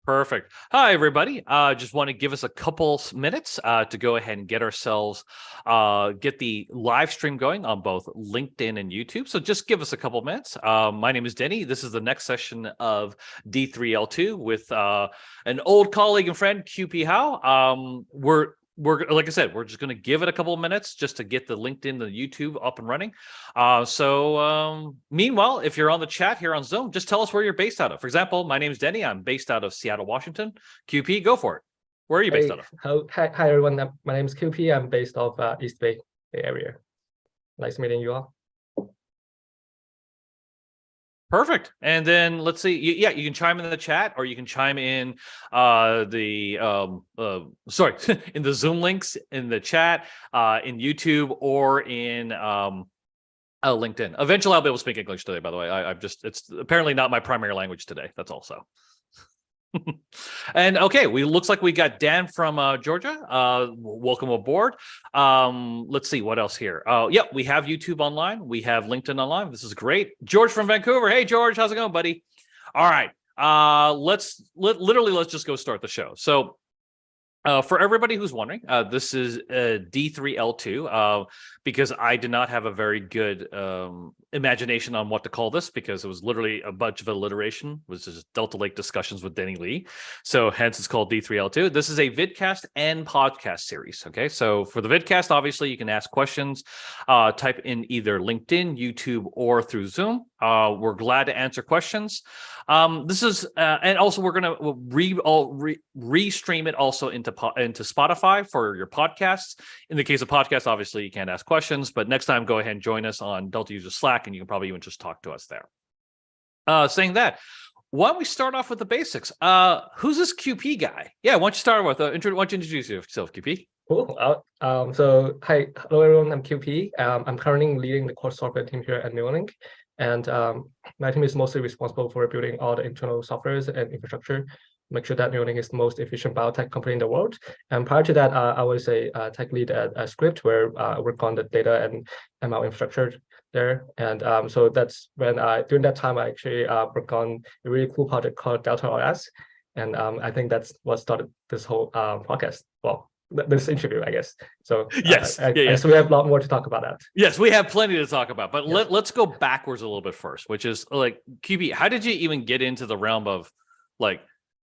Perfect. Hi, everybody. Just want to give us a couple minutes to go ahead and get ourselves, get the live stream going on both LinkedIn and YouTube. So just give us a couple minutes. My name is Denny. This is the next session of D3L2 with an old colleague and friend, QP Hou. We're like I said, we're just going to give it a couple of minutes just to get the LinkedIn and the YouTube up and running. Meanwhile, if you're on the chat here on Zoom, just tell us where you're based out of. For example, my name is Denny. I'm based out of Seattle, Washington. QP, go for it. Where are you based out of? Hi everyone. My name is QP. I'm based off East Bay area. Nice meeting you all. Perfect. And then let's see. You can chime in the chat, or you can chime in in the Zoom links in the chat, in YouTube, or in LinkedIn. Eventually, I'll be able to speak English today. By the way, it's apparently not my primary language today. That's also. And okay, looks like we got Dan from Georgia. Welcome aboard. Let's see what else here. We have YouTube online. We have LinkedIn online. This is great. George from Vancouver. Hey, George, how's it going, buddy? All right. Let's just go start the show. So for everybody who's wondering, this is D3L2 because I did not have a very good imagination on what to call this, because it was literally a bunch of alliteration. It was just Delta Lake discussions with Denny Lee. So hence it's called D3L2. This is a vidcast and podcast series. Okay, so for the vidcast, obviously you can ask questions, type in either LinkedIn, YouTube, or through Zoom. We're glad to answer questions. This is, and also we're going to re-stream it also into Spotify for your podcasts. In the case of podcasts, obviously you can't ask questions, but next time go ahead and join us on Delta User Slack, and you can probably even just talk to us there. Saying that, why don't we start off with the basics? Who's this QP guy? Yeah, why don't you start with, why don't you introduce yourself, QP? Cool. So hi, hello everyone. I'm QP. I'm currently leading the core software team here at Neuralink. And my team is mostly responsible for building all the internal softwares and infrastructure, make sure that Neuralink is the most efficient biotech company in the world. And prior to that, I was a tech lead at Script, where I worked on the data and ML infrastructure there. And so that's when during that time, I actually worked on a really cool project called D3L2. And I think that's what started this whole podcast. Well, this interview, I guess. So yes, so we have a lot more to talk about that. Yes, we have plenty to talk about, but let's go backwards a little bit first, which is like, QB, how did you even get into the realm of like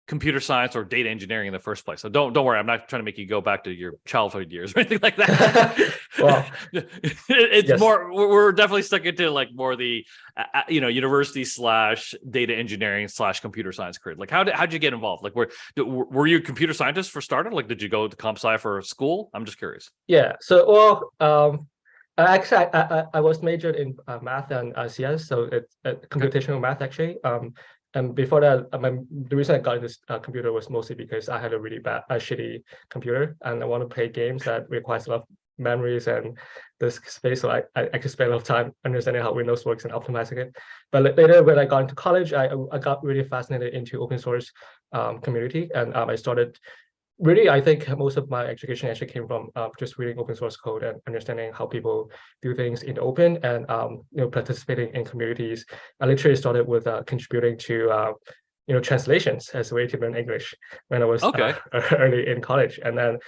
computer science or data engineering in the first place? So don't worry, I'm not trying to make you go back to your childhood years or anything like that. Well, it's more, we're definitely stuck into like more the university / data engineering / computer science career. Like how'd you get involved? Like were you a computer scientist for starter? Like did you go to comp sci for school? I'm just curious. Yeah, so actually I was majored in math and CS, so it's computational math actually. And before that, the reason I got into computer was mostly because I had a really shitty computer, and I want to play games that requires a lot of memories and disk space. So I actually spent a lot of time understanding how Windows works and optimizing it. But later, when I got into college, I got really fascinated into open source community, and I started. Really, I think most of my education actually came from just reading open source code and understanding how people do things in the open, and participating in communities. I literally started with contributing to translations as a way to learn English when I was early in college, and then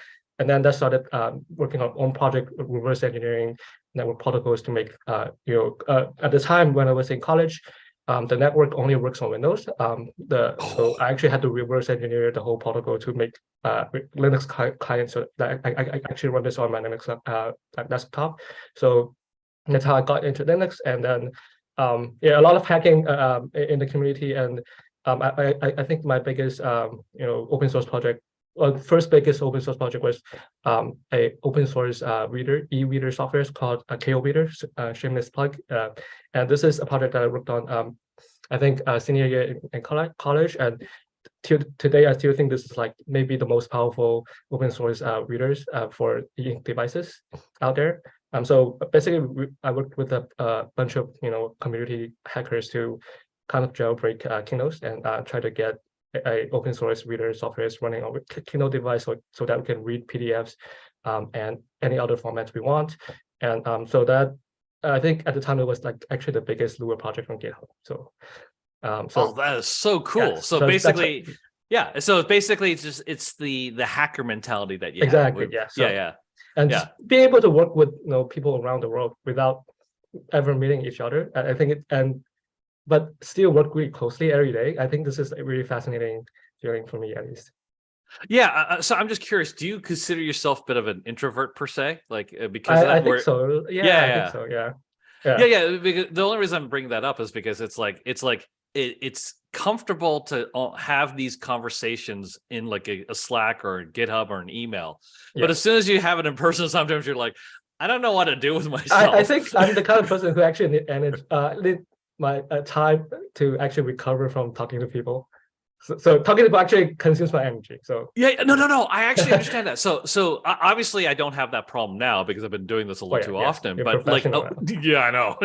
that started working on project reverse engineering network protocols to make at the time when I was in college. The network only works on Windows. So I actually had to reverse engineer the whole protocol to make Linux client, so that I actually run this on my Linux desktop. So that's how I got into Linux, and then a lot of hacking in the community. And I think my biggest open source project, first biggest open source project, was a open source e-reader software called KO Reader, shameless plug. And this is a project that I worked on, I think senior year in college, and today I still think this is like maybe the most powerful open source readers for devices out there. So basically, I worked with a bunch of community hackers to kind of jailbreak Keynote and try to get a open source reader software is running on a Keynote device, so that we can read PDFs and any other formats we want. And so that, I think at the time it was like actually the biggest Lua project on GitHub. So that is so cool. Yeah, so basically Yeah. So basically, it's the hacker mentality that you Exactly. have. Yeah. So, Yeah. and Yeah. being able to work with people around the world without ever meeting each other. I think but still work really closely every day. I think this is a really fascinating feeling for me, at least. Yeah. So I'm just curious. Do you consider yourself a bit of an introvert per se, like because of I that? think Where so. Yeah, I think yeah, so. Yeah. yeah. Because the only reason I'm bringing that up is because it's comfortable to have these conversations in like a Slack or a GitHub or an email, but Yeah. as soon as you have it in person, sometimes you're like, I don't know what to do with I myself. think I'm the kind of person who actually need energy, need my time to actually recover from talking to people. So talking to people actually consumes my energy. So Yeah, no. I actually understand that. So obviously I don't have that problem now because I've been doing this a little too yes, often. you're But like, professional now. yeah, I know.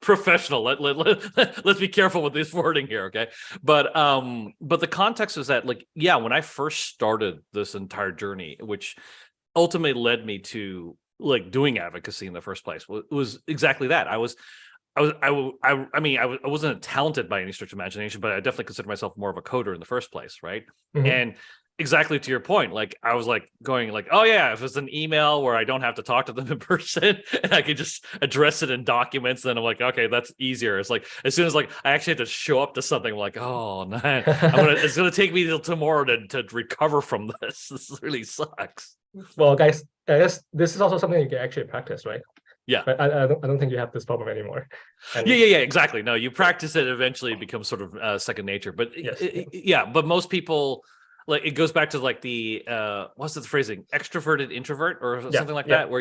Professional. Let's be careful with this wording here, okay? But the context is that, like, yeah, when I first started this entire journey, which ultimately led me to like doing advocacy in the first place, was exactly that. I wasn't talented by any stretch of imagination, but I definitely consider myself more of a coder in the first place, right? Mhm. And exactly to your point, like I was like going like, oh yeah, if it's an email where I don't have to talk to them in person and I could just address it in documents, then I'm like, okay, that's easier. It's like as soon as like I actually have to show up to something, I'm like, oh man, it's gonna take me till tomorrow to recover from this. This really sucks. Well, guys, I guess this is also something you can actually practice, right? Yeah. But I don't think you have this problem anymore. And Yeah, exactly. No, you practice it, eventually it becomes sort of second nature. But yes, yeah, but most people, like, it goes back to like the what's the phrasing, extroverted introvert or something like that, where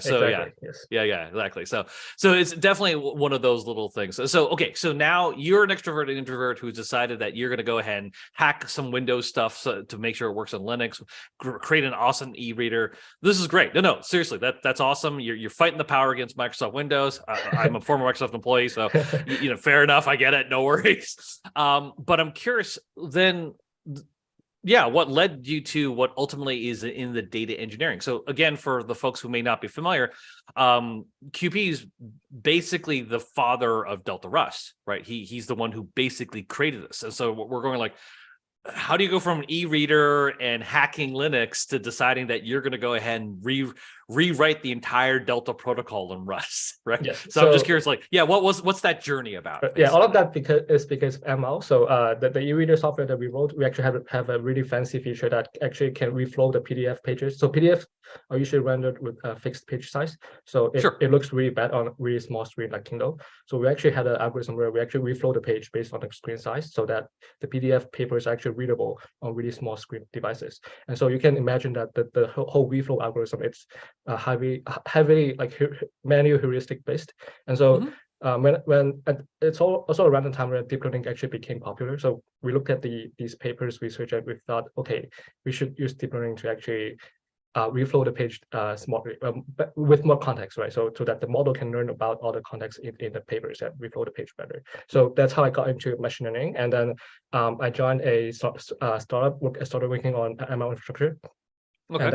so exactly. Yes. yeah, exactly. So it's definitely one of those little things. So okay, so now you're an extroverted introvert who's decided that you're going to go ahead and hack some Windows stuff to make sure it works on Linux, create an awesome e-reader. This is great. No, seriously, that's awesome. You're fighting the power against Microsoft Windows. I'm a former Microsoft employee, so fair enough. I get it. No worries. But I'm curious then. Yeah, what led you to what ultimately is in the data engineering? So again, for the folks who may not be familiar, QP is basically the father of Delta Rust, right? He's the one who basically created this. And so we're going like, how do you go from an e-reader and hacking Linux to deciding that you're going to go ahead and rewrite the entire Delta protocol in Rust, right? Yes. So I'm just curious, like, yeah, what's that journey about? Yeah, all of that because of ML. So the e-reader software that we wrote, we actually have a really fancy feature that actually can reflow the PDF pages. So PDFs are usually rendered with a fixed page size. So it looks really bad on a really small screen like Kindle. So we actually had an algorithm where we actually reflow the page based on the screen size so that the PDF paper is actually readable on really small screen devices. And so you can imagine that the whole reflow algorithm, it's heavily like manual heuristic based. And so when it's also around the time where deep learning actually became popular. So we looked at these papers research and we thought, okay, we should use deep learning to actually reflow the page smartly, but with more context, right? So that the model can learn about all the context in the papers and reflow the page better. So that's how I got into machine learning. And then I joined a startup, started working on ML infrastructure. Okay. And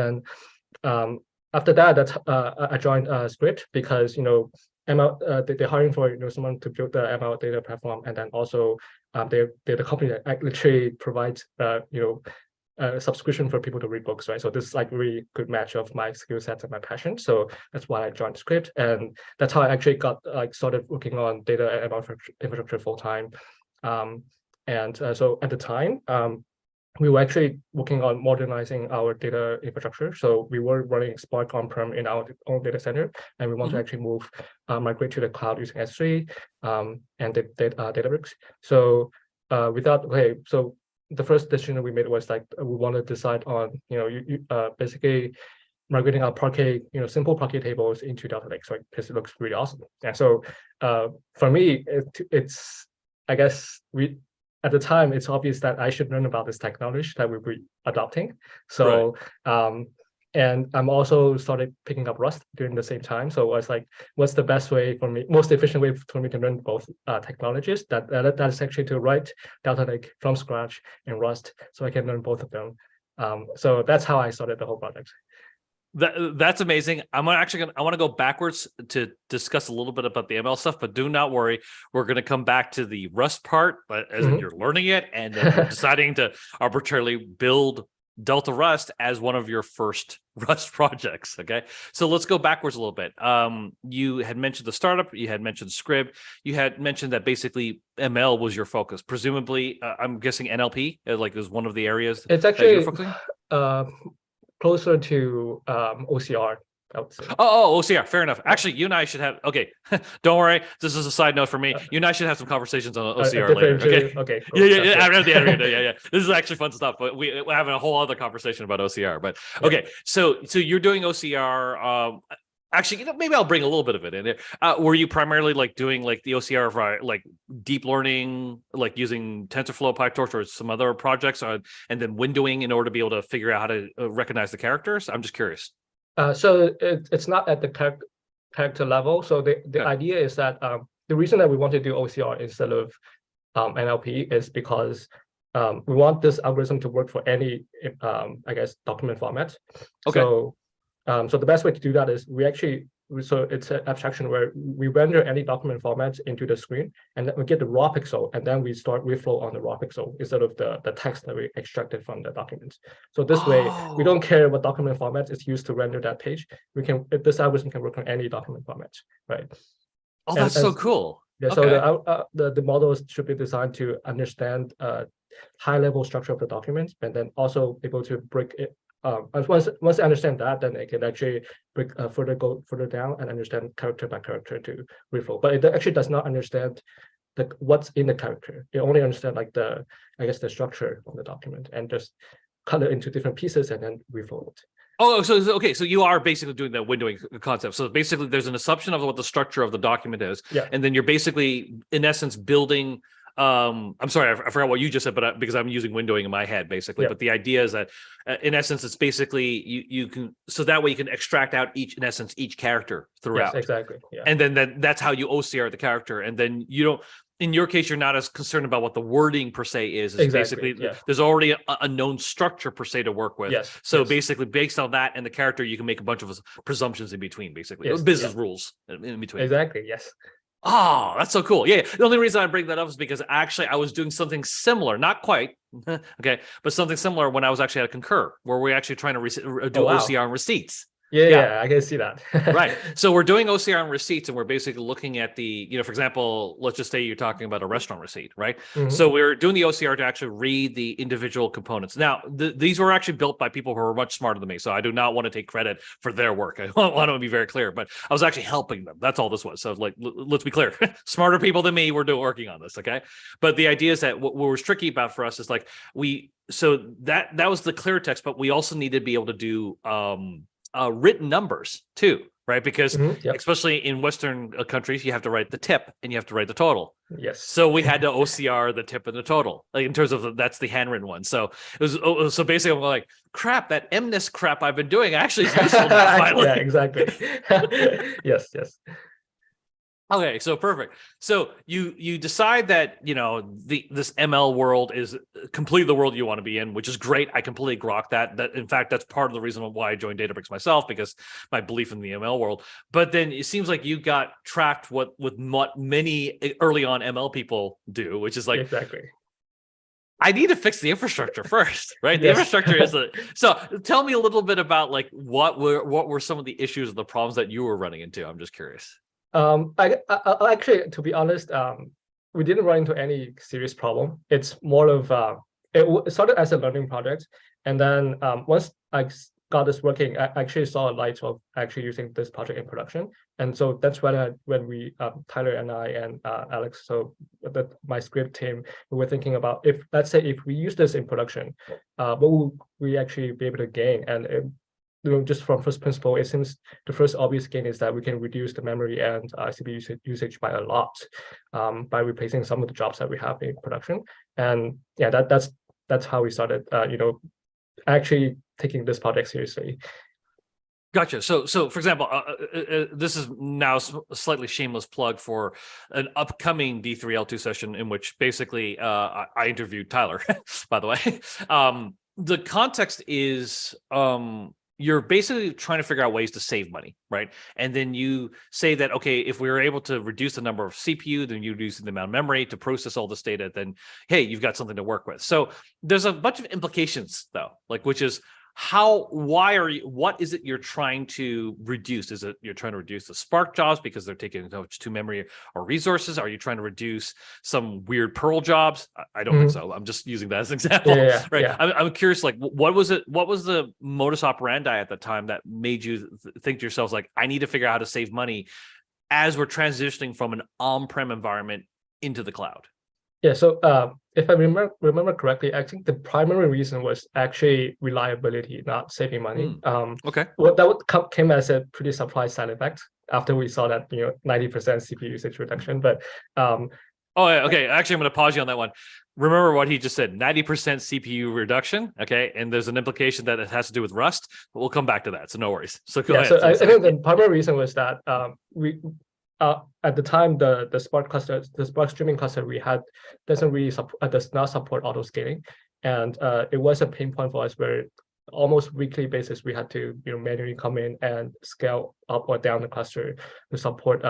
then after that, I joined Script because ML they're hiring for someone to build the ML data platform, and then also they're the company that literally provides subscription for people to read books, right? So this is like a really good match of my skill sets and my passion. So that's why I joined Script, and that's how I actually got started working on data and ML infrastructure full time. So at the time, we were actually working on modernizing our data infrastructure. So we were running Spark on-prem in our own data center, and we want to actually migrate to the cloud using S3 and Databricks. So so the first decision we made was like we want to decide on basically migrating our Parquet, simple Parquet tables into Delta Lakes, right? Because it looks really awesome. And so for me, it's I guess at the time, it's obvious that I should learn about this technology that we'll be adopting. So, and I'm also started picking up Rust during the same time. So I was like, what's the best way for me, most efficient way for me to learn both technologies? That is actually to write Delta Lake from scratch in Rust, so I can learn both of them. So that's how I started the whole project. That's amazing. I want to go backwards to discuss a little bit about the ML stuff, but do not worry. We're going to come back to the Rust part, but as in you're learning it and then you're deciding to arbitrarily build Delta Rust as one of your first Rust projects. Okay. So let's go backwards a little bit. You had mentioned the startup, you had mentioned Scrib, you had mentioned that basically ML was your focus. Presumably, I'm guessing NLP like is one of the areas It's that you're actually focusing. Closer to OCR, I would say. Oh, OCR. Fair enough. Actually, you and I should have. Okay, don't worry. This is a side note for me. You and I should have some conversations on OCR later. Okay. Okay. Cool. Yeah. I read the editor. Yeah. This is actually fun stuff. But we're having a whole other conversation about OCR. But okay, so you're doing OCR. Actually, maybe I'll bring a little bit of it in there. Were you primarily like doing like the OCR for like deep learning, like using TensorFlow, PyTorch, or some other projects, and then windowing in order to be able to figure out how to recognize the characters? I'm just curious. So it's not at the character level. So the idea is that the reason that we want to do OCR instead of NLP is because we want this algorithm to work for any I guess document format. Okay. So the best way to do that is so it's an abstraction where we render any document format into the screen, and then we get the raw pixel, and then we start reflow on the raw pixel instead of the text that we extracted from the documents. So this way, we don't care what document format is used to render that page. This algorithm can work on any document format, right? Oh, that's so cool. Yeah. Okay. So the models should be designed to understand high-level structure of the document, and then also able to break it. Once they understand that, then they can actually go further down and understand character by character to reflow. But it actually does not understand what's in the character. It only understands like the structure of the document and just cut it into different pieces and then reflow it. Oh, so okay. So you are basically doing that windowing concept. So basically, there's an assumption of what the structure of the document is, and then you're basically, in essence, building. I'm sorry, I forgot what you just said, but because I'm using windowing in my head, basically. But the idea is that, in essence, it's basically you can, so that way you can extract out each character throughout. Yes, exactly. Yeah. And then that's how you OCR the character, and then you don't. In your case, you're not as concerned about what the wording per se is. It's basically, there's already a known structure per se to work with. Yes. So basically, based on that and the character, you can make a bunch of presumptions in between, basically. Business rules in between. Exactly. Yes. Oh, that's so cool. Yeah. The only reason I bring that up is because actually I was doing something similar, not quite, okay, but something similar when I was actually at Concur, where we're actually trying to do OCR and receipts. Yeah, I can see that. Right. So we're doing OCR and receipts, and we're basically looking at the, for example, let's just say you're talking about a restaurant receipt, right? So we're doing the OCR to actually read the individual components. Now, these were actually built by people who are much smarter than me, so I do not want to take credit for their work. I want to be very clear, but I was actually helping them. That's all this was. So like, let's be clear. Smarter people than me were working on this, okay? But the idea is that what was tricky about for us is like so that was the clear text, but we also needed to be able to do written numbers too, right? Because especially in Western countries, you have to write the tip and you have to write the total. Yes. So we had to OCR the tip and the total, like in terms of that's the handwritten one. So it was so basically I'm like, crap, that MNIST crap I've been doing actually is useful now, finally. Yeah, exactly. Yes. Okay, so perfect. So you decide that this ML world is completely the world you want to be in, which is great. I completely grok that. That in fact, that's part of the reason why I joined Databricks myself, because my belief in the ML world. But then it seems like you got trapped with what many early on ML people do, which is like exactly. I need to fix the infrastructure first, right? The infrastructure is so. Tell me a little bit about like what were some of the issues or the problems that you were running into. I'm just curious. I actually, to be honest, we didn't run into any serious problem. It's more of it started as a learning project, and then once I got this working, I actually saw a light of actually using this project in production, and so that's when we Tyler and I and Alex, so my script team, we were thinking about let's say if we use this in production, what will we actually be able to gain? And just from first principle, it seems the first obvious gain is that we can reduce the memory and CPU usage by a lot by replacing some of the jobs that we have in production. And yeah, that's how we started, actually taking this project seriously. Gotcha. So for example, this is now a slightly shameless plug for an upcoming D3L2 session in which basically I interviewed Tyler, by the way. The context is you're basically trying to figure out ways to save money, right? And then you say that, okay, if we were able to reduce the number of CPU, then you reduce the amount of memory to process all this data, then hey, you've got something to work with. So there's a bunch of implications though, like, which is what is it you're trying to reduce? Is it you're trying to reduce the Spark jobs because they're taking too memory or resources? Are you trying to reduce some weird Perl jobs? I don't think so. I'm just using that as an example, right? Yeah. I'm curious, like, what was it? What was the modus operandi at the time that made you think to yourselves, like, I need to figure out how to save money as we're transitioning from an on-prem environment into the cloud? Yeah, so if I remember correctly, I think the primary reason was actually reliability, not saving money. Okay. Well, that came as a pretty surprise side effect after we saw that 90% CPU usage reduction. But oh, yeah, okay. Actually, I'm going to pause you on that one. Remember what he just said: 90% CPU reduction. Okay, and there's an implication that it has to do with Rust, but we'll come back to that. So no worries. So go ahead. So I think the primary reason was that we. At the time, the Spark cluster, the Spark streaming cluster we had does not support auto scaling, and it was a pain point for us where almost weekly basis we had to manually come in and scale up or down the cluster to support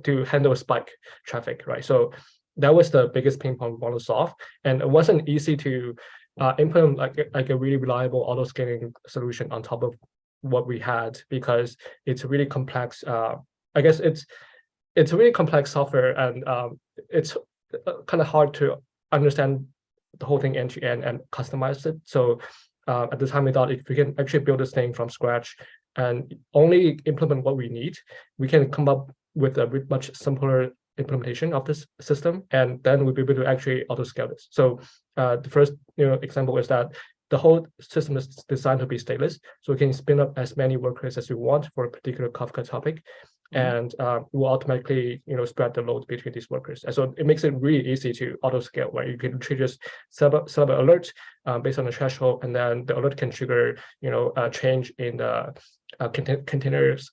to handle spike traffic, right? So that was the biggest pain point we want to solve, and it wasn't easy to implement like a really reliable auto scaling solution on top of what we had, because it's really complex. I guess it's a really complex software, and it's kind of hard to understand the whole thing end to end and customize it. So at the time, we thought if we can actually build this thing from scratch and only implement what we need, we can come up with a much simpler implementation of this system, and then we'll be able to actually auto scale this. So the first example is that the whole system is designed to be stateless, so we can spin up as many workers as we want for a particular Kafka topic, and we'll automatically spread the load between these workers. And so it makes it really easy to auto scale, where you can just set up an alert based on the threshold, and then the alert can trigger a change in the containers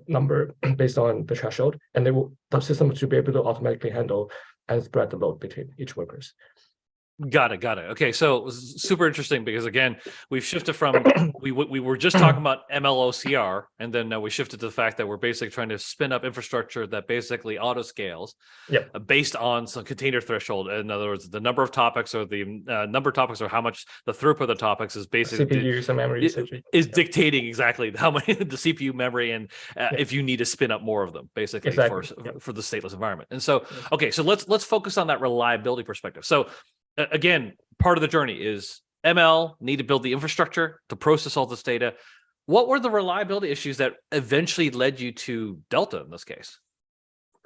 number based on the threshold, and the system should be able to automatically handle and spread the load between each workers. Got it. Okay, so super interesting, because again, we've shifted from we were just talking about MLOCR, and then we shifted to the fact that we're basically trying to spin up infrastructure that basically auto scales based on some container threshold. In other words, the number of topics or the number of topics or how much the throughput of the topics is basically CPU and memory is dictating exactly how many the CPU memory and if you need to spin up more of them basically for the stateless environment. And so okay, so let's focus on that reliability perspective. So again, part of the journey is ML need to build the infrastructure to process all this data. What were the reliability issues that eventually led you to Delta in this case?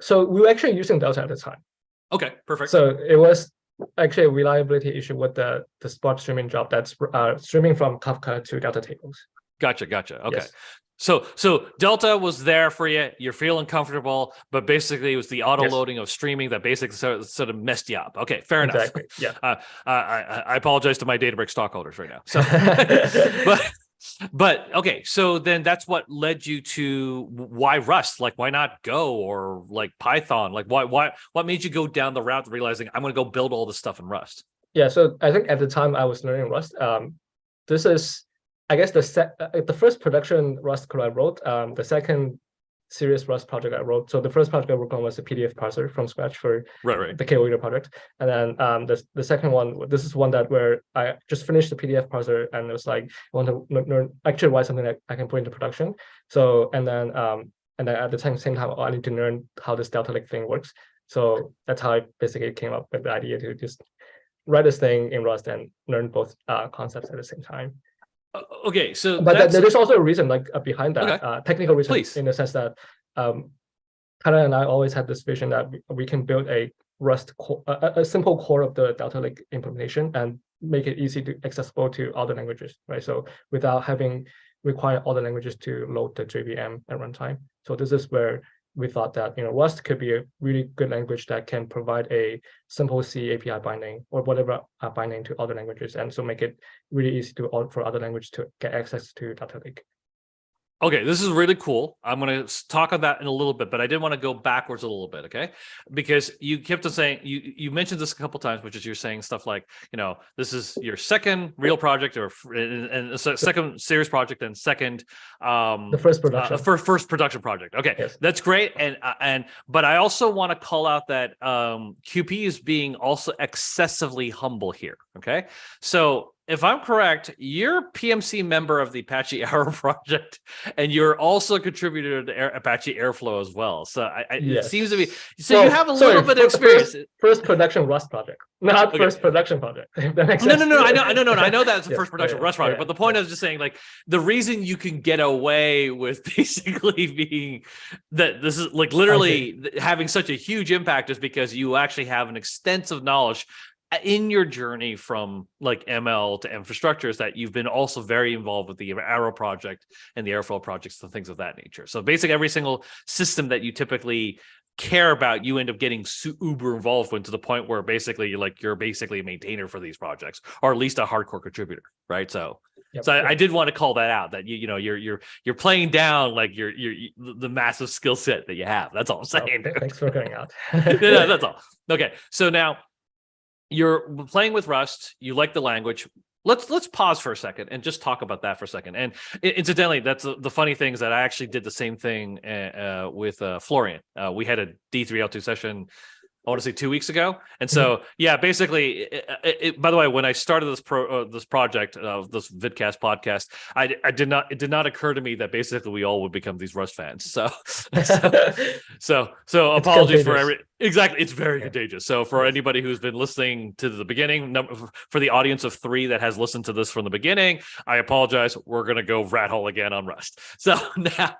So we were actually using Delta at the time. Okay, perfect. So it was actually a reliability issue with the Spark streaming job that's streaming from Kafka to Delta tables. Gotcha. Okay. Yes. So Delta was there for you. You're feeling comfortable, but basically it was the auto loading of streaming that basically sort of messed you up. Okay, fair enough. Yeah. I apologize to my Databricks stockholders right now. So, but okay. So then that's what led you to why Rust? Like, why not Go or like Python? Like, what made you go down the route of realizing I'm going to go build all this stuff in Rust? Yeah. So I think at the time I was learning Rust. This is, I guess, the first production Rust code I wrote, the second serious Rust project I wrote. So the first project I worked on was a PDF parser from scratch for the Coexecution project. And then the second one, this is one where I just finished the PDF parser, and it was like, I want to learn, actually write something that I can put into production. So, and then at the same time, I need to learn how this Delta Lake thing works. So that's how I basically came up with the idea to just write this thing in Rust and learn both concepts at the same time. Okay, so but there's also a reason behind that, technical reason. Please. In the sense that Tyler and I always had this vision that we can build a Rust core, a simple core of the Delta Lake implementation, and make it easy to accessible to other languages, right? So without require all the languages to load the JVM at runtime. So this is where we thought that Rust could be a really good language that can provide a simple C API binding or whatever binding to other languages, and so make it really easy for other languages to get access to Delta Lake. Okay, this is really cool. I'm going to talk on that in a little bit, but I did want to go backwards a little bit, okay? Because you kept on saying you mentioned this a couple times, which is you're saying stuff like, this is your second real project and second serious project and second The first production. first production project. Okay, Yes. that's great. But I also want to call out that QP is being also excessively humble here. Okay, so if I'm correct, you're PMC member of the Apache Arrow project, and you're also a contributor to Apache Airflow as well. So it seems to be, so you have a little bit of experience. First production Rust project, not first production project. That makes sense. No, I know that's the first production Rust project, but the point is just saying, like, the reason you can get away with basically being that this is like literally having such a huge impact is because you actually have an extensive knowledge in your journey from like ML to infrastructures, that you've been also very involved with the Arrow project and the Airflow projects and things of that nature. So basically every single system that you typically care about, you end up getting uber involved with, to the point where basically you're basically a maintainer for these projects, or at least a hardcore contributor, right? So I did want to call that out, that you're playing down like the massive skill set that you have. That's all I'm saying. Thanks for going out. Yeah, that's all. Okay, so now you're playing with Rust. You like the language. Let's pause for a second and just talk about that for a second. And incidentally, that's the funny thing is that I actually did the same thing with Florian. We had a D3L2 session, I want to say 2 weeks ago. And so, basically, by the way, when I started this project, this vidcast podcast, it did not occur to me that basically we all would become these Rust fans. So apologies for exactly. It's very contagious. So for anybody who's been listening to the beginning, for the audience of 3 that has listened to this from the beginning, I apologize. We're going to go rat hole again on Rust. So now,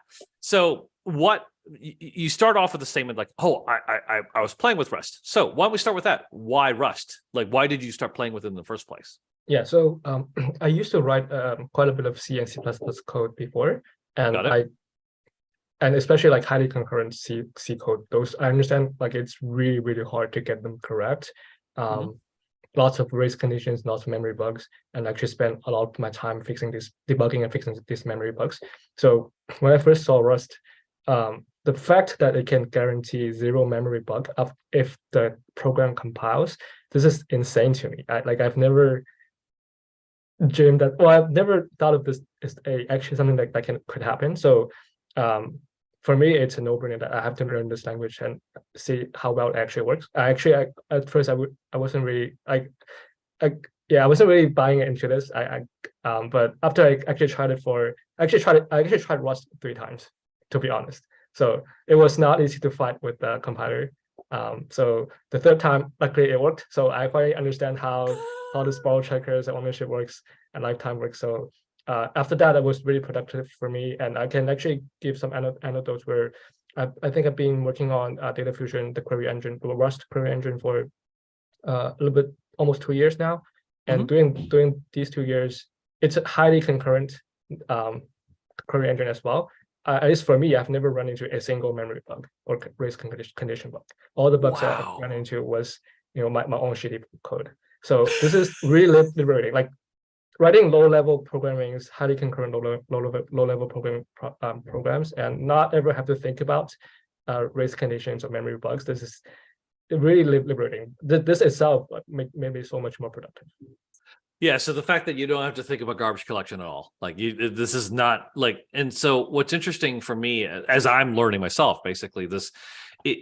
what you start off with a statement like, I was playing with Rust. So why don't we start with that? Why Rust? Like, why did you start playing with it in the first place? Yeah, so I used to write quite a bit of C and C++ code before, and and especially like highly concurrent C code. Those I understand, like, it's really, really hard to get them correct. Lots of race conditions, lots of memory bugs, and actually spent a lot of my time debugging and fixing these memory bugs. So when I first saw Rust, the fact that it can guarantee 0 memory bug if the program compiles, this is insane to me. I've never dreamed that. Well, I've never thought of this as actually something that could happen. So for me, it's a no-brainer that I have to learn this language and see how well it actually works. At first I wasn't really I wasn't really buying into this. But after I actually tried it I actually tried Rust 3 times, to be honest. So it was not easy to fight with the compiler. So the 3rd time, luckily it worked. So I finally understand how the spell checkers and ownership works and lifetime works. So after that, it was really productive for me. And I can actually give some anecdotes where I think I've been working on Data Fusion, the query engine, the Rust query engine, for a little bit, almost 2 years now. And during these 2 years, it's a highly concurrent query engine as well. At least for me, I've never run into a single memory bug or race condition bug. All the bugs that I've run into was, my own shitty code. So this is really liberating. Like, writing low-level programming is highly concurrent low-level programming programs, and not ever have to think about race conditions or memory bugs. This is really liberating. This itself made me so much more productive. Yeah, so the fact that you don't have to think about garbage collection at all, like this is not like, and so what's interesting for me as I'm learning myself, basically,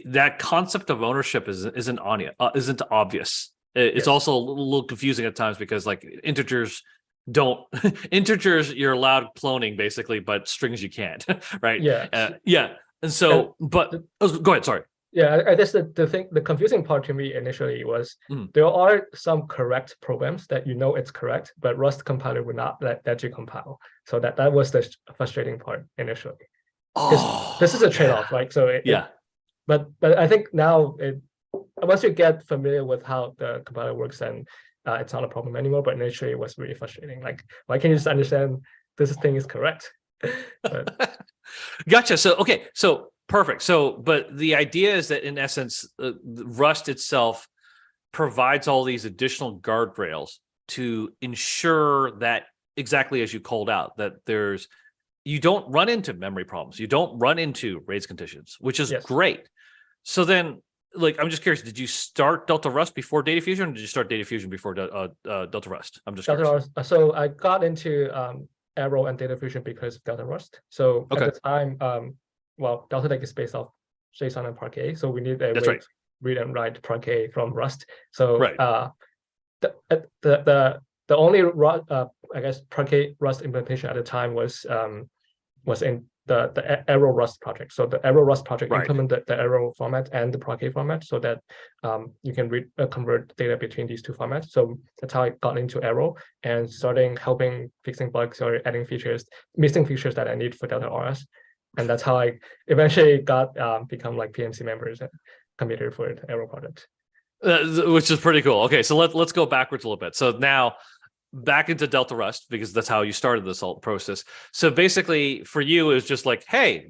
that concept of ownership isn't obvious. It's also a little confusing at times because like integers, you're allowed cloning basically, but strings you can't, right? And so, but go ahead, sorry. Yeah, I guess the confusing part to me initially was there are some correct programs that it's correct, but Rust compiler would not let you compile. So that was the frustrating part initially. This is a trade-off, right? So but I think now once you get familiar with how the compiler works, and it's not a problem anymore. But initially it was really frustrating. Like, why can't you just understand this thing is correct? Gotcha. So okay, so perfect. So, but the idea is that in essence, Rust itself provides all these additional guardrails to ensure that, exactly as you called out, that there's you don't run into memory problems. You don't run into race conditions, which is Yes. great. So then, like, I'm just curious, did you start Delta Rust before Data Fusion, or did you start Data Fusion before Delta Rust? I'm just Delta curious. Rust. So I got into Arrow and Data Fusion because of Delta Rust. So at Okay, the time, well, Delta Deck is based off JSON and Parquet, so we need a that's way right. to read and write Parquet from Rust. So Right. The only I guess Parquet Rust implementation at the time was in the Arrow Rust project. So the Arrow Rust project Right. implemented the Arrow format and the Parquet format so that you can convert data between these two formats. So that's how I got into Arrow and starting helping fixing bugs or adding features, missing features that I need for Delta RS. And that's how I eventually got become like PMC members and committer for the Arrow project. Which is pretty cool. Okay, so let's go backwards a little bit. So now back into Delta Rust, because that's how you started this whole process. So basically, for you, it was just like, hey,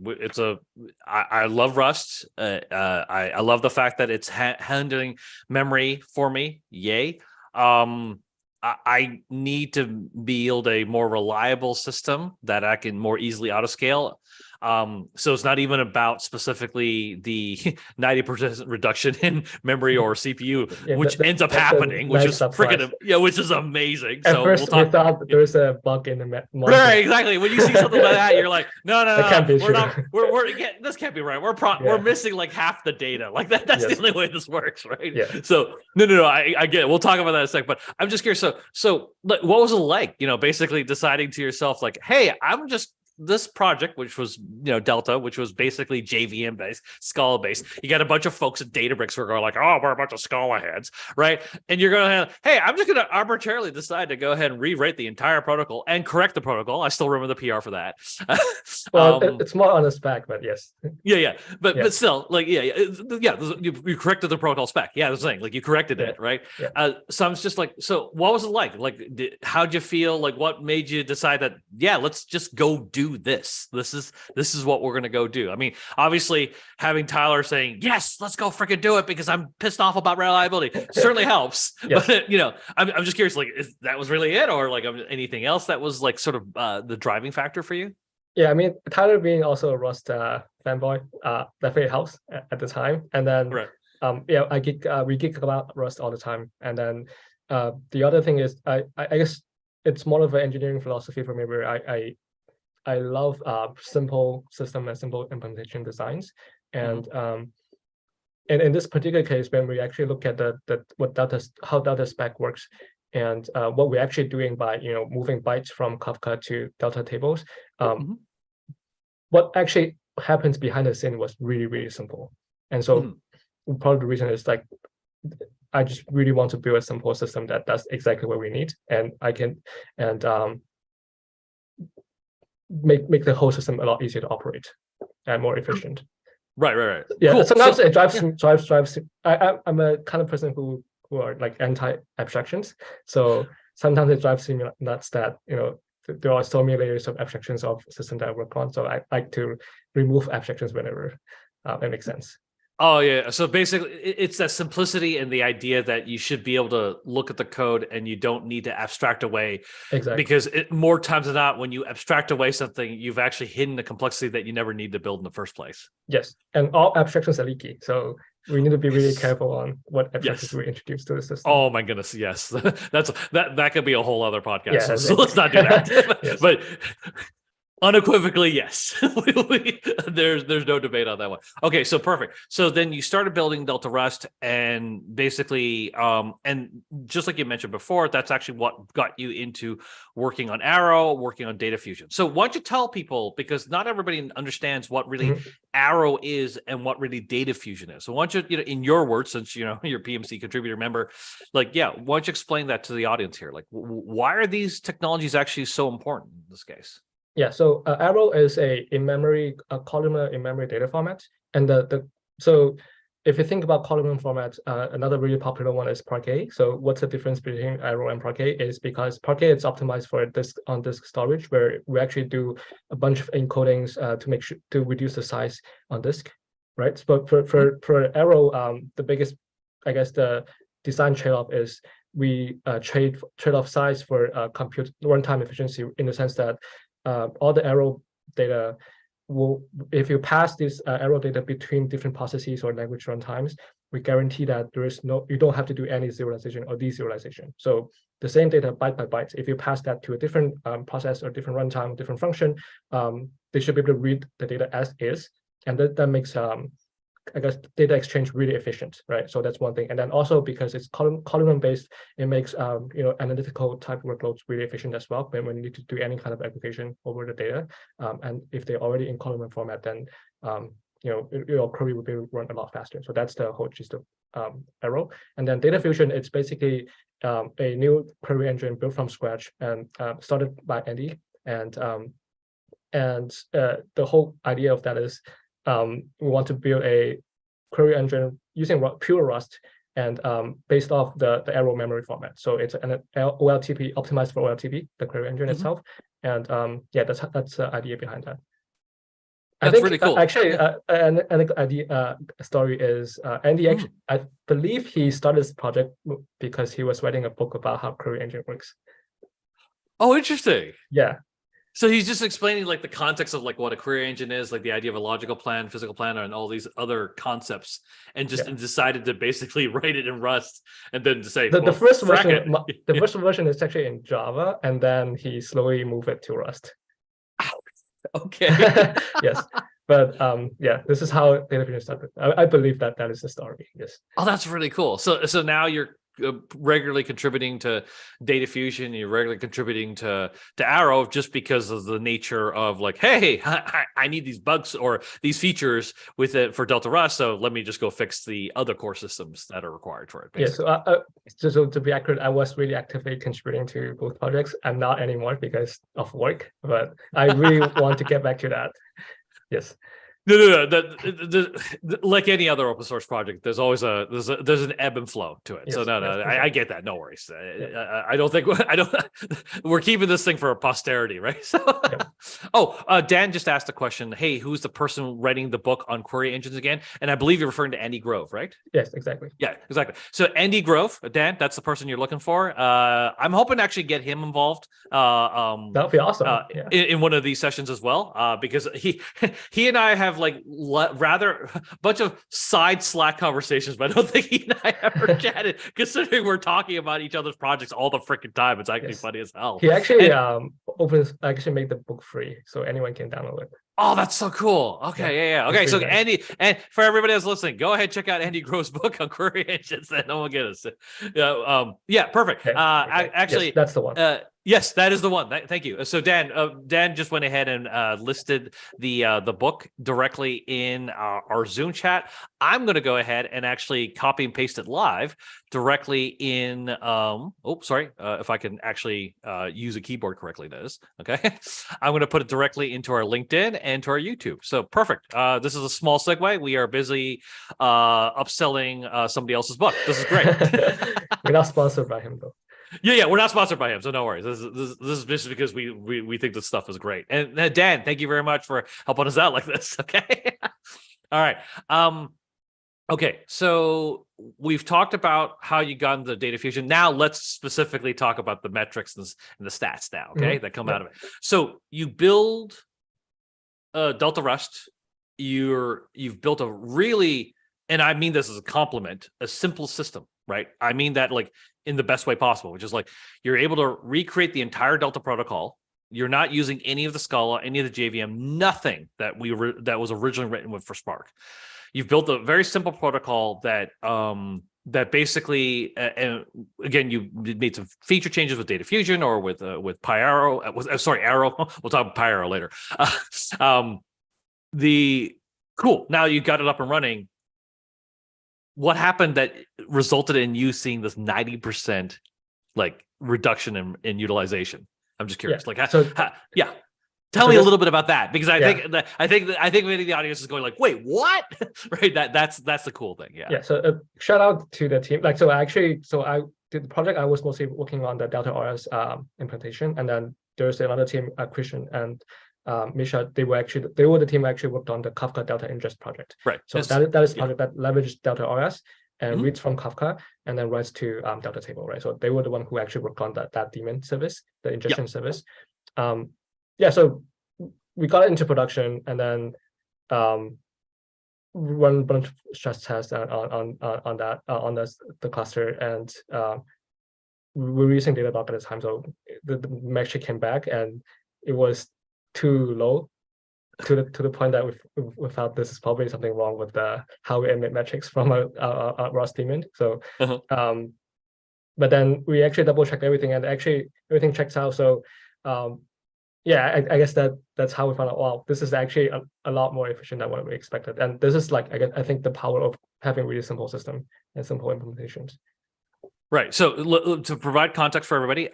I love Rust. I love the fact that it's handling memory for me. Yay. I need to build a more reliable system that I can more easily autoscale. So it's not even about specifically the 90% reduction in memory or CPU, Yeah, which ends up happening, which is freaking, which is amazing. At So first, we thought there was a bug in the module. Right, exactly. When you see something like that, you're like, no, That can't be we're true. not, this can't be right. We're missing like half the data. Like that's Yes. the only way this works, right? Yeah. So no, I get it. We'll talk about that in a sec. But I'm just curious. So like, what was it like? Basically deciding to yourself, like, hey, I'm just this project, which was Delta, which was basically JVM based, Scala based. You got a bunch of folks at Databricks who are going like, oh, we're a bunch of Scala heads, right? And you're going to have, hey, I'm just going to arbitrarily decide to go ahead and rewrite the entire protocol and correct the protocol. I still remember the PR for that. Well, it's more on the spec, but yes. Yeah. But still, like, you corrected the protocol spec. Yeah, I was saying, like, you corrected it, right? Yeah. So I'm just like, so what was it like? Like, how'd you feel? Like, what made you decide that? Yeah, let's just go do this. This is what we're gonna go do. I mean, obviously, having Tyler saying yes, let's go freaking do it because I'm pissed off about reliability certainly helps. Yes. But I'm just curious, like, that was really it, or like anything else that was like sort of the driving factor for you? Yeah, I mean, Tyler being also a Rust fanboy, definitely helps at the time. And then, Right. we geek about Rust all the time. And then, the other thing is, I guess it's more of an engineering philosophy for me, where I love simple system and simple implementation designs. And and in this particular case, when we actually look at how Delta spec works, and what we're actually doing by moving bytes from Kafka to Delta tables, what actually happens behind the scene was really, really simple. And so part of the reason is like, I just really want to build a simple system that does exactly what we need, and I can make the whole system a lot easier to operate and more efficient. Right. Yeah. Cool. Sometimes it drives. I'm a kind of person who are like anti-abstractions. So sometimes it drives me nuts that there are so many layers of abstractions of system that I work on. So I like to remove abstractions whenever it makes sense. Oh yeah. So basically, it's that simplicity and the idea that you should be able to look at the code and you don't need to abstract away. Exactly. Because more times than not, when you abstract away something, you've actually hidden the complexity that you never need to build in the first place. Yes, and all abstractions are leaky, so we need to be really careful on what abstractions we introduce to the system. Oh my goodness, yes. that could be a whole other podcast. Yeah, so let's not do that. Yes. But unequivocally, yes. There's no debate on that one. Okay, so perfect. So then you started building Delta Rust, and basically, and just like you mentioned before, that's actually what got you into working on Arrow, working on Data Fusion. So why don't you tell people, because not everybody understands what really Arrow is and what really Data Fusion is. So why don't you, in your words, since you're PMC contributor member, like, why don't you explain that to the audience here? Like, why are these technologies actually so important in this case? Yeah, so Arrow is a columnar in-memory data format, and so if you think about columnar format, another really popular one is Parquet. So what's the difference between Arrow and Parquet is because Parquet is optimized for on-disk storage, where we actually do a bunch of encodings to reduce the size on disk, right? But for Arrow, the biggest, I guess, the design trade-off is we trade off size for compute runtime efficiency, in the sense that all the Arrow data if you pass this arrow data between different processes or language runtimes, we guarantee that you don't have to do any serialization or deserialization. So the same data byte by byte, if you pass that to a different process or different runtime, different function, they should be able to read the data as is, and that makes I guess data exchange really efficient, right? So that's one thing. And then also because it's column based, it makes analytical type workloads really efficient as well when you need to do any kind of aggregation over the data. And if they're already in column format, then your query will be run a lot faster. So that's the whole gist of Arrow. And then Data Fusion, it's basically a new query engine built from scratch and started by Andy. And the whole idea of that is we want to build a query engine using pure Rust and based off the Arrow memory format. So it's an OLTP optimized for OLTP, the query engine itself. And that's the idea behind that. That's really cool. Actually, an idea story is Andy actually, I believe he started this project because he was writing a book about how query engine works. Oh, interesting. Yeah. So he's just explaining like the context of like what a query engine is, like the idea of a logical plan, physical plan, and all these other concepts, and just decided to basically write it in Rust and then to say the first version. The first version is actually in Java, and then he slowly moved it to Rust. Okay. Yes, but this is how Data Fusion started. I believe that is the story. Yes. Oh, that's really cool. So now you're regularly contributing to Data Fusion, you're regularly contributing to Arrow just because of the nature of like, hey, I need these bugs or these features with it for Delta Rust, so let me just go fix the other core systems that are required for it. Basically. Yeah, so to be accurate, I was really actively contributing to both projects. I'm not anymore because of work, but I really want to get back to that. Yes. No. Like any other open source project, there's always there's an ebb and flow to it. Yes, so I get that. No worries. I don't think we're keeping this thing for posterity, right? So, Dan just asked a question. Hey, who's the person writing the book on query engines again? And I believe you're referring to Andy Grove, right? Yes, exactly. Yeah, exactly. So Andy Grove, Dan, that's the person you're looking for. I'm hoping to actually get him involved. That'll be awesome. In one of these sessions as well, because he and I have like rather a bunch of side Slack conversations, but I don't think he and I ever chatted, considering we're talking about each other's projects all the freaking time. It's actually funny as hell. He actually made the book free, so anyone can download it. Oh, that's so cool. Okay, yeah. Okay, so nice. Andy, and for everybody that's listening, go ahead, check out Andy Grove's book on query engines. That no one get us. Perfect. Okay. Actually, yes, that's the one. Yes, that is the one. Thank you. So Dan just went ahead and listed the book directly in our Zoom chat. I'm going to go ahead and actually copy and paste it live directly in. If I can actually use a keyboard correctly, that is okay. I'm going to put it directly into our LinkedIn and to our YouTube. So perfect. This is a small segue. We are busy upselling somebody else's book. This is great. We're not sponsored by him though. Yeah, we're not sponsored by him, so no worries. This is just because we think this stuff is great. And Dan, thank you very much for helping us out like this. Okay, all right. Okay, so we've talked about how you got into Data Fusion. Now let's specifically talk about the metrics and the stats now. Okay, that come out of it. So you build Delta Rust. You've built a really, and I mean this as a compliment, a simple system, right? I mean that like in the best way possible, which is like you're able to recreate the entire Delta protocol. You're not using any of the Scala, any of the JVM, nothing that was originally written with for Spark. You've built a very simple protocol that basically, and again, you made some feature changes with Data Fusion or with Arrow. Arrow. We'll talk about Arrow later. Cool. Now you got it up and running. What happened that resulted in you seeing this 90% like reduction in utilization? I'm just curious. Tell me a little bit about that, because I think many of the audience is going like, wait, what? Right? That's the cool thing. Yeah. So shout out to the team. I did the project. I was mostly working on the Delta RS implementation, and then there's another team, Christian and Misha. They were the team who actually worked on the Kafka Delta ingest project. Right. So that is a project that leverages Delta RS and reads from Kafka and then writes to Delta table. Right. So they were the one who actually worked on that daemon service, the ingestion service. So we got it into production, and then run a bunch of stress tests on that on the cluster, and we were using Datadog at the time, so the metric came back, and it was too low to the point that we felt this is probably something wrong with how we emit metrics from a Rust daemon. So, but then we actually double checked everything, and actually everything checks out. So, yeah, I guess that's how we found out, wow, this is actually a lot more efficient than what we expected. And this is like, I think the power of having really simple system and simple implementations. Right. So to provide context for everybody,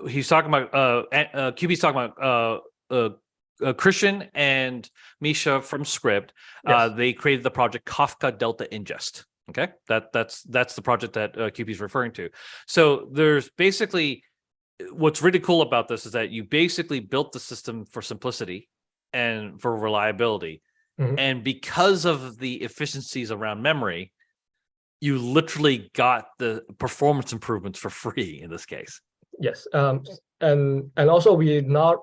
he's talking about QB's talking about Christian and Misha from Script. Yes. They created the project Kafka Delta Ingest. Okay, that's the project that QP is referring to. So there's basically, what's really cool about this is that you basically built the system for simplicity and for reliability, and because of the efficiencies around memory, you literally got the performance improvements for free in this case. Yes, and also we're not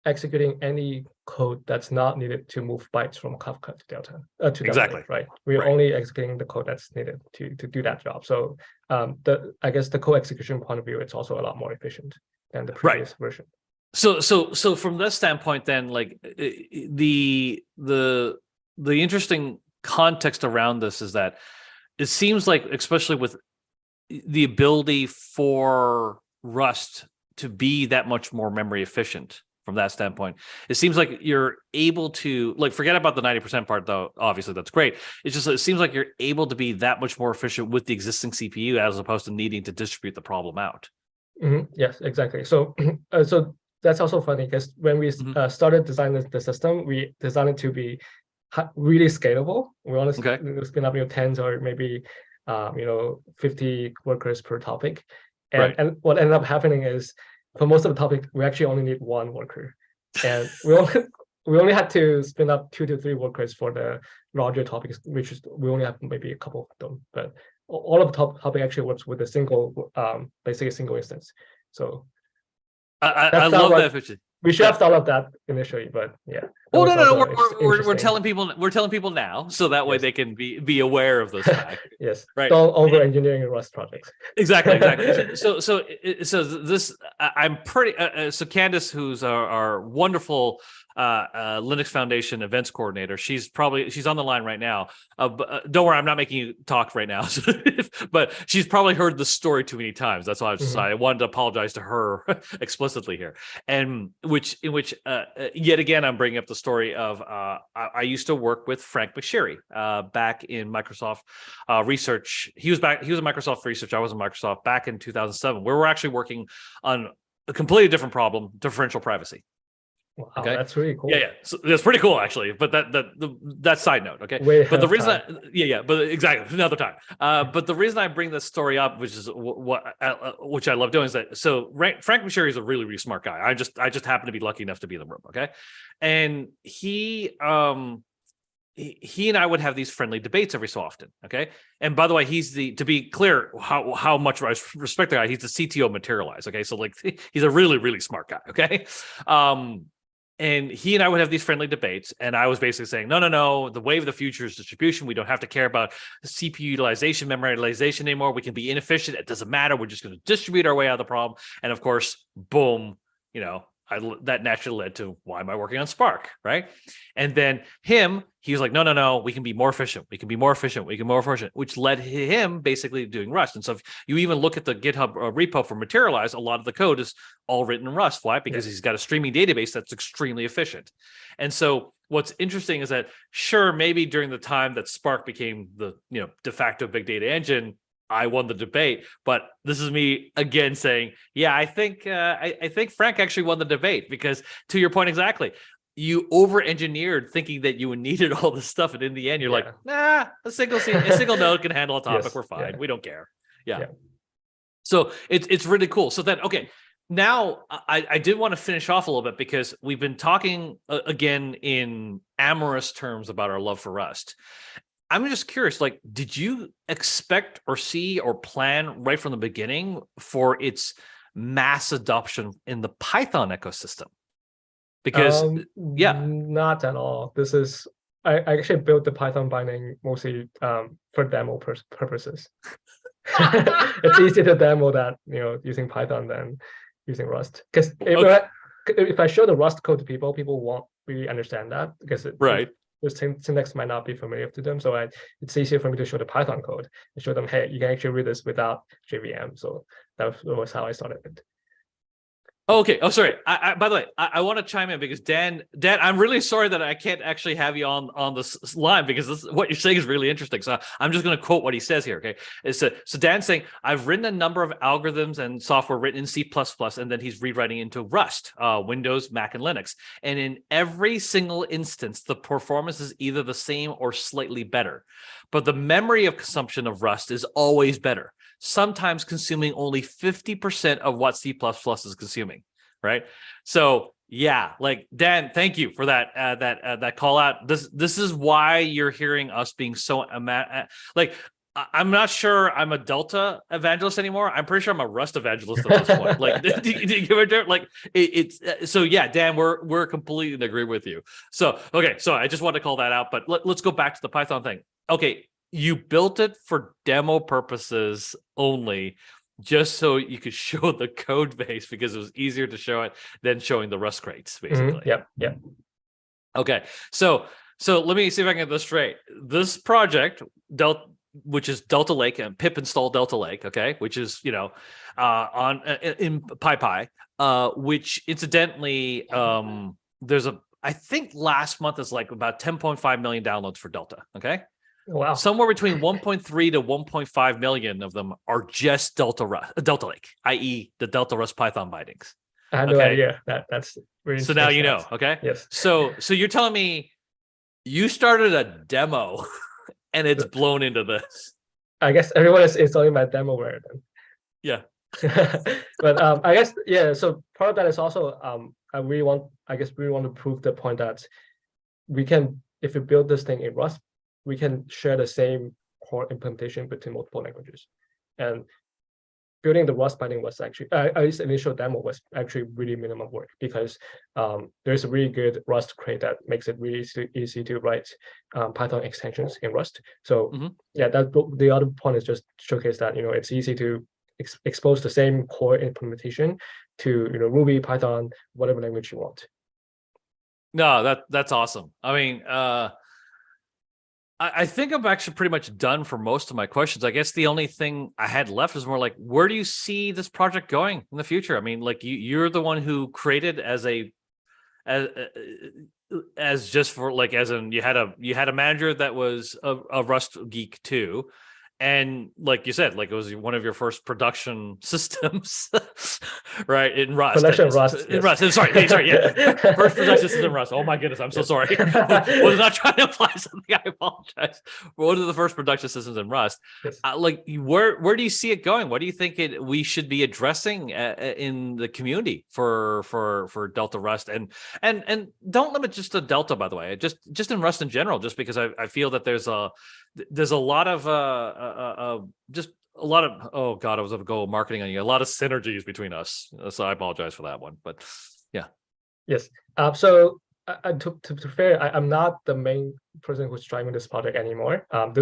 executing any code that's not needed to move bytes from Kafka to Delta. Exactly. Delta, right? We're only executing the code that's needed to do that job. So I guess the co-execution point of view, it's also a lot more efficient than the previous version. So from this standpoint, then, like the interesting context around this is that it seems like, especially with the ability for Rust to be that much more memory efficient from that standpoint, it seems like you're able to, like, forget about the 90% part, though. Obviously, that's great. It's just, it seems like you're able to be that much more efficient with the existing CPU as opposed to needing to distribute the problem out. Yes, exactly. So, so that's also funny because when we started designing the system, we designed it to be really scalable. We want to spin up tens or maybe 50 workers per topic, and what ended up happening is, for most of the topic, we actually only need one worker, and we only had to spin up 2 to 3 workers for the larger topics, which is we only have maybe a couple of them, but all of the topic actually works with a single, basically a single instance. So I love that efficiency. We should have thought of that initially, but yeah. Oh no, we're telling people now, so that way they can be aware of this fact. Yes, right. Don't over engineering Rust projects. Exactly. So this, I'm pretty. So Candace, who's our wonderful Linux Foundation events coordinator, she's on the line right now. But don't worry, I'm not making you talk right now. But she's probably heard the story too many times. That's why I wanted to apologize to her explicitly here. And in which yet again, I'm bringing up the story of I used to work with Frank McSherry back in Microsoft research. He was in Microsoft research. I was in Microsoft back in 2007. We were actually working on a completely different problem: differential privacy. Wow, that's really cool. Yeah. So that's pretty cool, actually. But that side note, okay. But the reason, but exactly another time. But the reason I bring this story up, which is which I love doing, is that Frank McSherry is a really, really smart guy. I just happen to be lucky enough to be in the room, okay. And he and I would have these friendly debates every so often, okay. And by the way, to be clear, how much I respect the guy. He's the CTO Materialize, okay. So like, he's a really, really smart guy, okay. And he and I would have these friendly debates, and I was basically saying, no, the wave of the future is distribution. We don't have to care about CPU utilization, memory utilization anymore. We can be inefficient. It doesn't matter. We're just going to distribute our way out of the problem. And of course, boom, that naturally led to, why am I working on Spark, right? And then he was like, no, we can be more efficient. We can be more efficient. Which led him basically doing Rust. And so if you even look at the GitHub repo for Materialize, a lot of the code is all written in Rust. Why? Because he's got a streaming database that's extremely efficient. And so what's interesting is that, sure, maybe during the time that Spark became the de facto big data engine, I won the debate, but this is me again saying, I think Frank actually won the debate, because to your point exactly, you over-engineered thinking that you needed all this stuff, and in the end, you're like, nah, a single node can handle a topic. We're fine. We don't care. So it's really cool. So then, okay, now I did want to finish off a little bit, because we've been talking again in amorous terms about our love for Rust. I'm just curious, like, did you expect or see or plan right from the beginning for its mass adoption in the Python ecosystem? Because yeah, Not at all. This is I actually built the Python binding mostly for demo purposes. It's easy to demo that using Python than using Rust. Because if I show the Rust code to people, people won't really understand that because the syntax might not be familiar to them. So it's easier for me to show the Python code and show them, hey, you can actually read this without JVM. So that was how I started it. Okay. Oh, sorry. By the way, I want to chime in because Dan, I'm really sorry that I can't actually have you on this line because what you're saying is really interesting. So I'm just going to quote what he says here. Okay. So Dan's saying, I've written a number of algorithms and software written in C++, and then he's rewriting into Rust, Windows, Mac, and Linux. And in every single instance, the performance is either the same or slightly better. But the memory of consumption of Rust is always better, sometimes consuming only 50% of what C++ is consuming, right? So yeah, like Dan, thank you for that call out. This is why you're hearing us being so like I'm not sure I'm a Delta evangelist anymore. I'm pretty sure I'm a Rust evangelist at this point. Like, so yeah, Dan, we're completely in agreement with you. So okay, so I just want to call that out. But let's go back to the Python thing. Okay, you built it for demo purposes only, just so you could show the code base because it was easier to show it than showing the Rust crates, basically. Yep. Okay, so let me see if I can get this straight. This project, which is Delta Lake and pip install Delta Lake, okay, which is in PyPy, which incidentally, I think last month is like about 10.5 million downloads for Delta. Okay. Wow. Somewhere between 1.3 to 1.5 million of them are just Delta Lake, i.e., the Delta Rust Python bindings. I had no idea. That's really so now you know. Okay. Yes. So you're telling me you started a demo and it's blown into this. I guess everyone is installing my demoware then. Yeah. But I guess so part of that is also I really want to prove the point that we can, if we build this thing in Rust, we can share the same core implementation between multiple languages. And building the Rust binding was actually, at least initial demo was actually really minimum work because there's a really good Rust crate that makes it really easy to write Python extensions in Rust. So yeah, the other point is just showcase that it's easy to expose the same core implementation to Ruby, Python, whatever language you want. No, that's awesome. I mean, I think I'm actually pretty much done for most of my questions. I guess the only thing I had left is more like, where do you see this project going in the future? I mean, like you're the one who created as just for like, as in you had a manager that was a Rust geek too. And like you said, like it was one of your first production systems, right? In Rust. Rust. In Rust. Sorry, yeah. First production system in Rust. Oh my goodness, I'm so sorry. I was not trying to apply something. I apologize. But one of the first production systems in Rust. Yes. Like where do you see it going? What do you think we should be addressing in the community for Delta Rust? And don't limit just to Delta, by the way. Just in Rust in general, just because I feel that there's a lot of just a lot of, oh God, I was going to go marketing on you. A lot of synergies between us. So I apologize for that one, but yeah. Yes. So to be fair, I'm not the main person who's driving this project anymore. I'm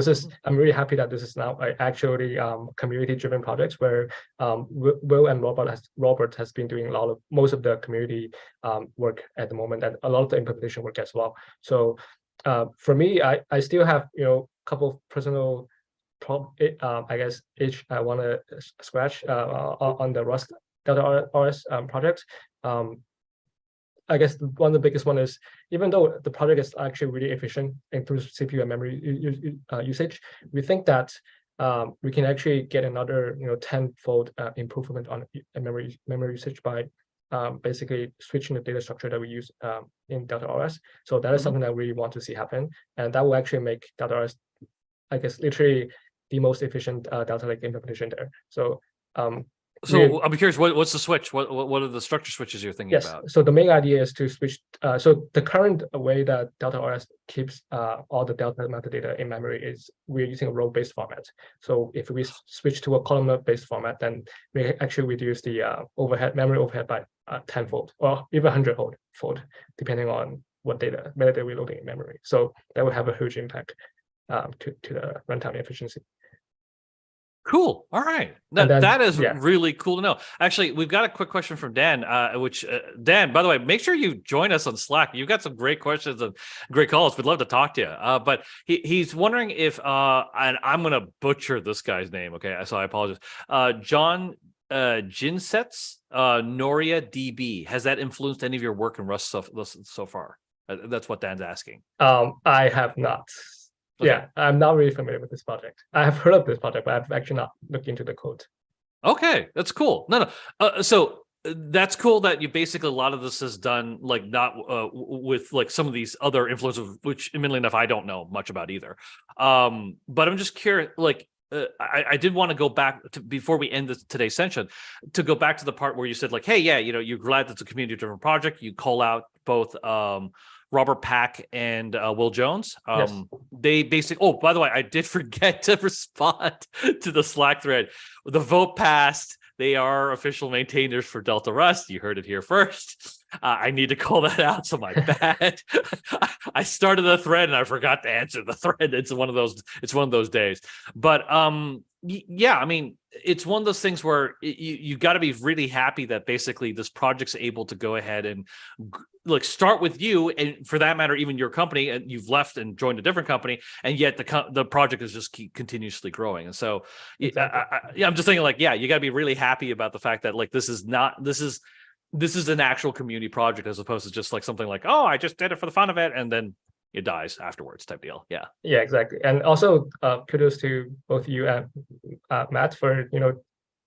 really happy that this is now actually community-driven projects where Will and Robert has been doing most of the community work at the moment, and a lot of the implementation work as well. So for me, I still have couple of personal I guess itch I want to scratch on the Rust Delta RS project. I guess one of the biggest one is, even though the project is actually really efficient in terms of CPU and memory usage, we think that we can actually get another 10-fold improvement on memory usage by basically switching the data structure that we use in Delta RS. So that is something that we want to see happen, and that will actually make Delta RS, I guess, literally the most efficient Delta Lake implementation there. So so I'm curious, what's the switch? What are the structure switches you're thinking about? So the main idea is to switch. So the current way that Delta RS keeps all the Delta metadata in memory is we're using a row-based format. So if we switch to a columnar-based format, then we actually reduce the memory overhead by 10-fold or even 100-fold, depending on what metadata we're loading in memory. So that will have a huge impact to the runtime efficiency. Cool. All right. That is really cool to know. Actually, we've got a quick question from Dan, which Dan, by the way, make sure you join us on Slack. You've got some great questions and great calls. We'd love to talk to you. But he's wondering if, and I'm going to butcher this guy's name. Okay. So I apologize. John Jinsets, Noria DB. Has that influenced any of your work in Rust so far? That's what Dan's asking. I have not. Okay. Yeah, I'm not really familiar with this project. I have heard of this project, but I've actually not looked into the code. Okay, that's cool. No. So that's cool that you basically, a lot of this is done like not with like some of these other influences, which admittedly enough, I don't know much about either. But I'm just curious, like, I did want to go back to, before we end today's session, to go back to the part where you said like, hey, yeah, you're glad it's a community-driven project. You call out both Robert Pack and Will Jones. Yes. They basically, oh, by the way, I did forget to respond to the Slack thread. The vote passed. They are official maintainers for Delta Rust. You heard it here first. I need to call that out, so my bad. I started the thread and I forgot to answer the thread. It's one of those days. But yeah, I mean, it's one of those things where you got to be really happy that basically this project's able to go ahead and like start with you, and for that matter, even your company, and you've left and joined a different company, and yet the project is just continuously growing. And so, exactly. I'm just thinking like, yeah, you got to be really happy about the fact that like this is an actual community project as opposed to just like something like, oh, I just did it for the fun of it, and then it dies afterwards type deal. Yeah, exactly. And also kudos to both you and Matt for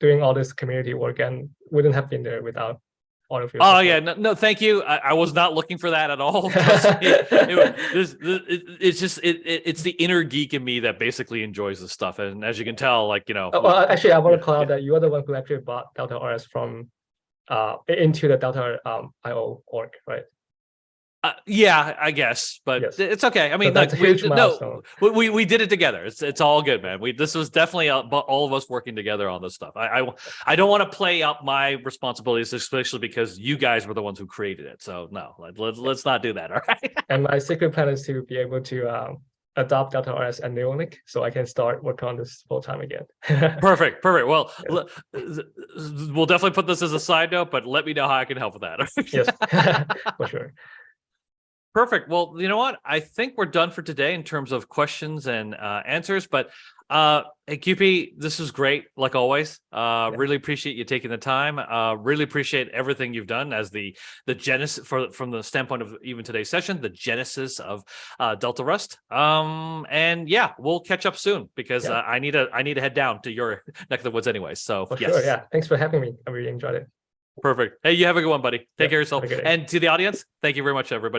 doing all this community work, and wouldn't have been there without all of your support. Yeah, no, thank you. I was not looking for that at all. It's the inner geek in me that basically enjoys this stuff, and as you can tell, like well, actually, I want to call out that you are the one who actually brought Delta RS from into the Delta IO org, right? Yeah, I guess, but yes. It's okay. I mean, like, we did it together. It's all good, man. This was definitely all of us working together on this stuff. I don't want to play up my responsibilities, especially because you guys were the ones who created it. So no, let's not do that. All right. And my secret plan is to be able to adopt Delta RS and Neolink, so I can start working on this full time again. Perfect. Well, we'll definitely put this as a side note, but let me know how I can help with that. Yes, for sure. Perfect. Well, you know what? I think we're done for today in terms of questions and answers. But hey, QP, this was great, like always. Really appreciate you taking the time. Really appreciate everything you've done as the genesis from the standpoint of even today's session, the genesis of Delta Rust. And yeah, we'll catch up soon because I need to head down to your neck of the woods anyway. So yes. Sure, yeah. Thanks for having me. I really enjoyed it. Perfect. Hey, you have a good one, buddy. Take care of yourself. And to the audience, thank you very much, everybody.